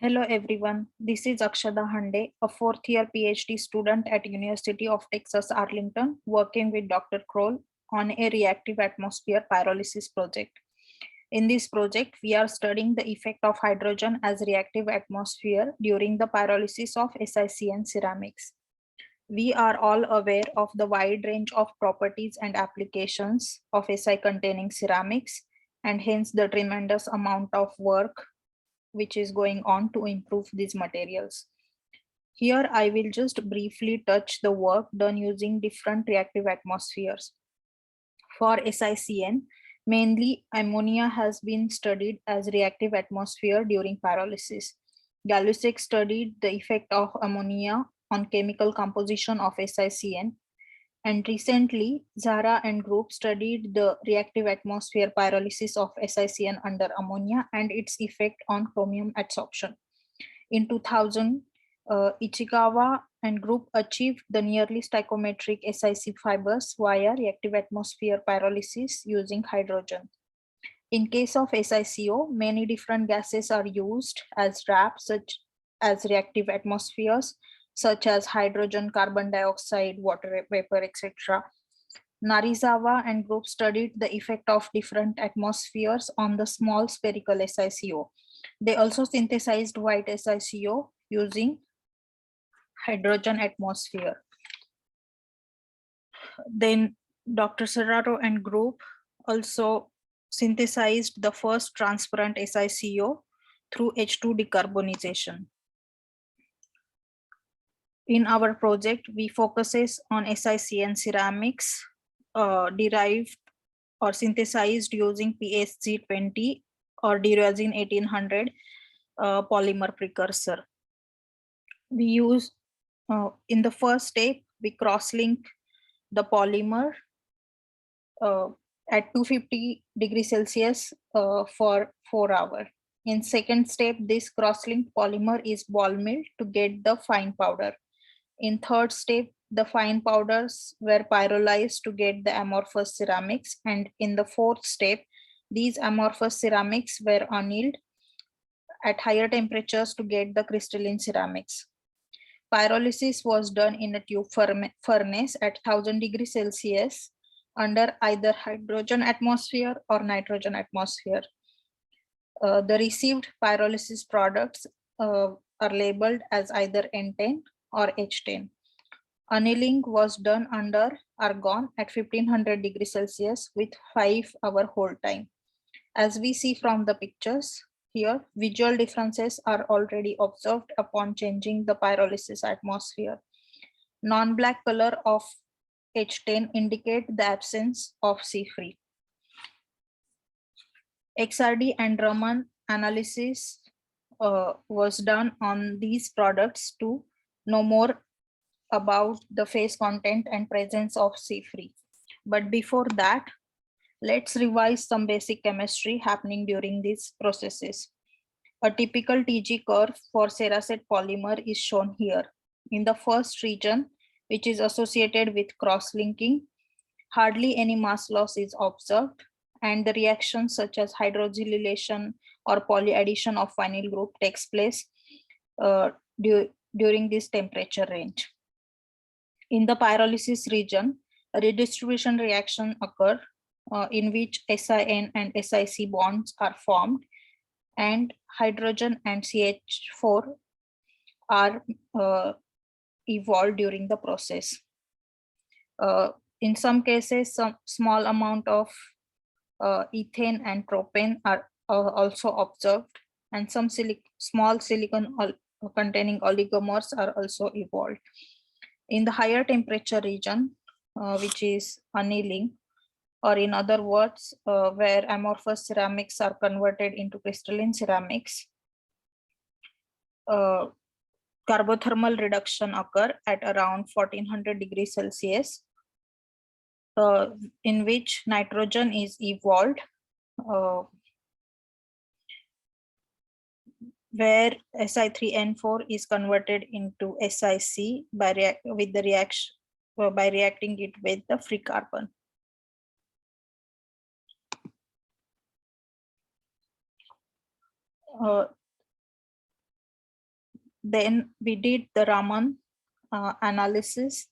Hello everyone, this is Akshada Hande, a fourth year PhD student at University of Texas Arlington, working with Dr. Kroll on a reactive atmosphere pyrolysis project. In this project, we are studying the effect of hydrogen as reactive atmosphere during the pyrolysis of SiCN ceramics. We are all aware of the wide range of properties and applications of Si containing ceramics, and hence the tremendous amount of work which is going on to improve these materials. Here, I will just briefly touch the work done using different reactive atmospheres. For SiCN, mainly ammonia has been studied as reactive atmosphere during pyrolysis. Galusek studied the effect of ammonia on chemical composition of SiCN, and recently, Zara and group studied the reactive atmosphere pyrolysis of SiCN under ammonia and its effect on chromium adsorption. In 2000, Ichikawa and group achieved the nearly stoichiometric SiC fibers via reactive atmosphere pyrolysis using hydrogen. In case of SiCO, many different gases are used as wraps, such as reactive atmospheres, such as hydrogen, carbon dioxide, water vapor, etc. Narizawa and group studied the effect of different atmospheres on the small spherical SiCO. They also synthesized white SiCO using hydrogen atmosphere. Then Dr. Serrato and group also synthesized the first transparent SiCO through H2 decarbonization. In our project, we focuses on SiCN ceramics derived or synthesized using PSG20 or Durazine 1800 polymer precursor. We use, in the first step, we cross-link the polymer at 250 degrees Celsius for 4 hours. In second step, this cross-linked polymer is ball milled to get the fine powder. In third step, the fine powders were pyrolyzed to get the amorphous ceramics. And in the fourth step, these amorphous ceramics were annealed at higher temperatures to get the crystalline ceramics. Pyrolysis was done in a tube furnace at 1000 degrees Celsius under either hydrogen atmosphere or nitrogen atmosphere. The received pyrolysis products are labeled as either N10 or H10. Annealing was done under argon at 1500 degrees Celsius with 5-hour hold time. As we see from the pictures here, visual differences are already observed upon changing the pyrolysis atmosphere. Non-black color of H10 indicate the absence of Cfree. XRD and Raman analysis was done on these products to know more about the phase content and presence of Cfree. But before that, let's revise some basic chemistry happening during these processes. A typical TG curve for Ceracet polymer is shown here. In the first region, which is associated with cross-linking, hardly any mass loss is observed, and the reactions such as hydroxylation or polyaddition of vinyl group takes place during this temperature range. In the pyrolysis region, a redistribution reaction occurs in which SiN and SiC bonds are formed, and hydrogen and CH4 are evolved during the process. In some cases, some small amount of ethane and propane are also observed, and some small silicon containing oligomers are also evolved. In the higher temperature region, which is annealing, or in other words, where amorphous ceramics are converted into crystalline ceramics, carbothermal reduction occur at around 1400 degrees Celsius, in which nitrogen is evolved, where Si3N4 is converted into SiC by reacting it with the free carbon. Then we did the Raman analysis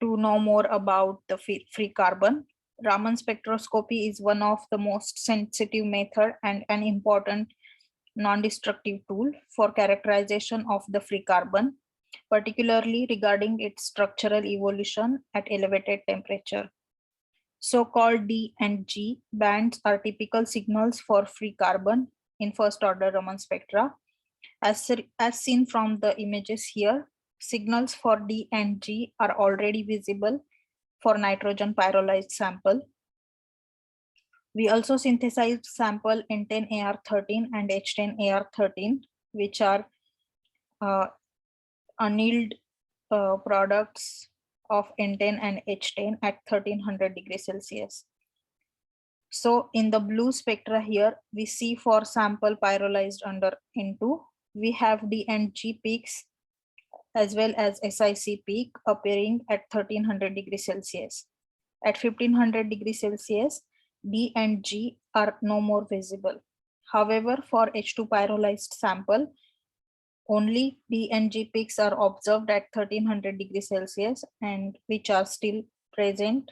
to know more about the free carbon. Raman spectroscopy is one of the most sensitive method and an important non-destructive tool for characterization of the free carbon, particularly regarding its structural evolution at elevated temperature. So-called D and G bands are typical signals for free carbon in first order Raman spectra. As seen from the images here, signals for D and G are already visible for nitrogen pyrolyzed sample. We also synthesized sample N10AR13 and H10AR13, which are annealed products of N10 and H10 at 1300 degrees Celsius. So in the blue spectra here, we see for sample pyrolyzed under N2, we have D and G peaks as well as SiC peak appearing at 1300 degrees Celsius. At 1500 degrees Celsius, D and G are no more visible. However, for H2 pyrolyzed sample, only D and G peaks are observed at 1300 degrees Celsius and which are still present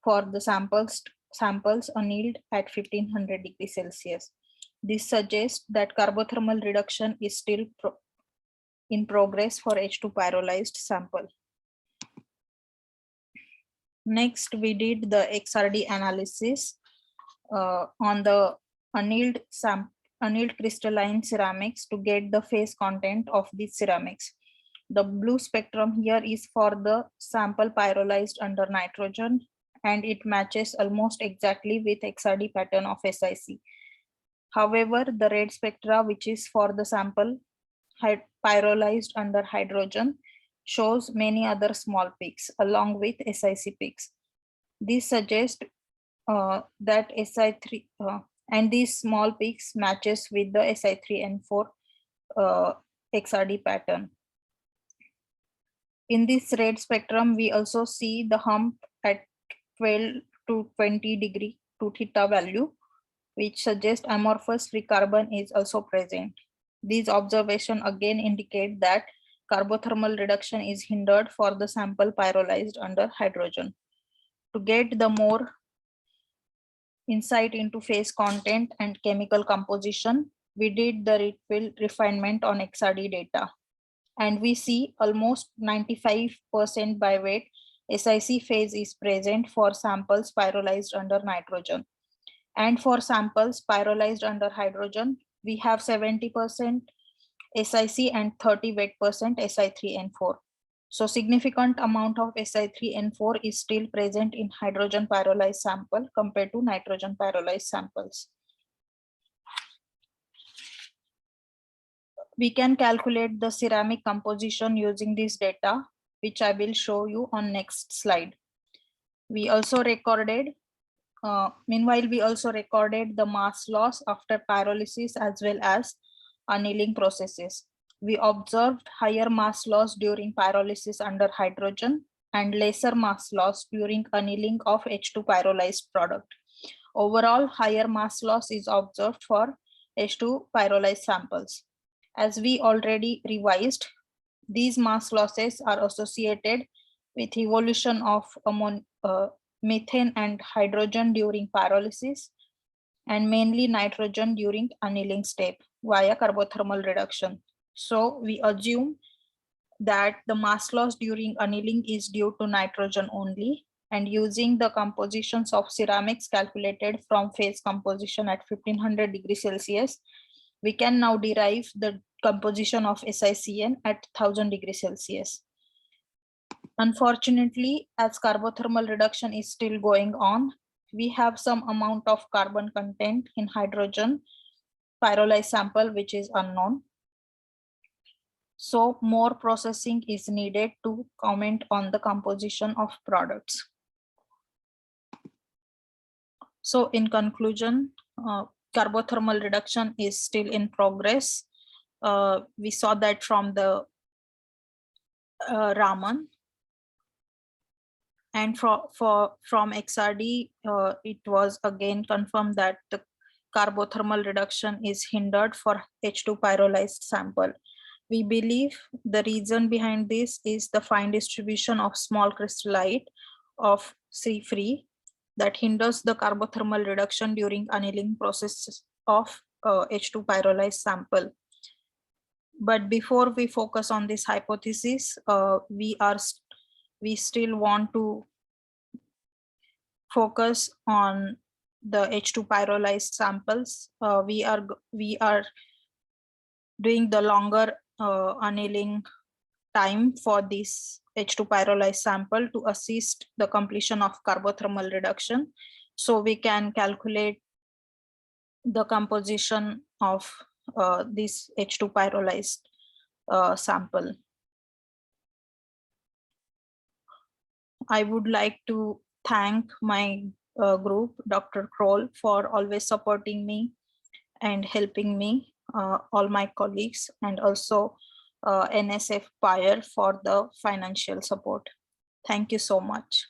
for the samples annealed at 1500 degrees Celsius. This suggests that carbothermal reduction is still in progress for H2 pyrolyzed sample. Next, we did the XRD analysis on the annealed crystalline ceramics to get the phase content of these ceramics. The blue spectrum here is for the sample pyrolyzed under nitrogen, and it matches almost exactly with XRD pattern of SiC. However, the red spectra, which is for the sample pyrolyzed under hydrogen, shows many other small peaks along with SiC peaks. This suggests that Si3 and these small peaks matches with the Si3N4 XRD pattern. In this red spectrum, we also see the hump at 12 to 20 degree to theta value, which suggests amorphous free carbon is also present. These observations again indicate that carbothermal reduction is hindered for the sample pyrolyzed under hydrogen. To get the more insight into phase content and chemical composition, we did the refinement on XRD data. And we see almost 95% by weight SiC phase is present for samples pyrolyzed under nitrogen. And for samples pyrolyzed under hydrogen, we have 70% SiC and 30% Si3N4. So significant amount of Si3N4 is still present in hydrogen pyrolyzed sample compared to nitrogen pyrolyzed samples. We can calculate the ceramic composition using this data, which I will show you on next slide. We also recorded, meanwhile, we also recorded the mass loss after pyrolysis as well as annealing processes. We observed higher mass loss during pyrolysis under hydrogen and lesser mass loss during annealing of H2 pyrolyzed product. Overall, higher mass loss is observed for H2 pyrolyzed samples. As we already revised, these mass losses are associated with evolution of methane and hydrogen during pyrolysis, and mainly nitrogen during annealing step via carbothermal reduction. So we assume that the mass loss during annealing is due to nitrogen only, and using the compositions of ceramics calculated from phase composition at 1500 degrees Celsius, we can now derive the composition of SiCN at 1000 degrees Celsius. Unfortunately, as carbothermal reduction is still going on, we have some amount of carbon content in hydrogen pyrolyzed sample which is unknown. So more processing is needed to comment on the composition of products. So in conclusion, carbothermal reduction is still in progress. We saw that from the Raman. And from XRD, it was again confirmed that the carbothermal reduction is hindered for H2 pyrolyzed sample. We believe the reason behind this is the fine distribution of small crystallite of Cfree that hinders the carbothermal reduction during annealing process of H2 pyrolyzed sample. But before we focus on this hypothesis, we still want to focus on the H2 pyrolyzed samples. We are doing the longer annealing time for this H2 pyrolyzed sample to assist the completion of carbothermal reduction. So we can calculate the composition of this H2 pyrolyzed sample. I would like to thank my group, Dr. Kroll, for always supporting me and helping me, all my colleagues, and also NSF PIRE for the financial support. Thank you so much.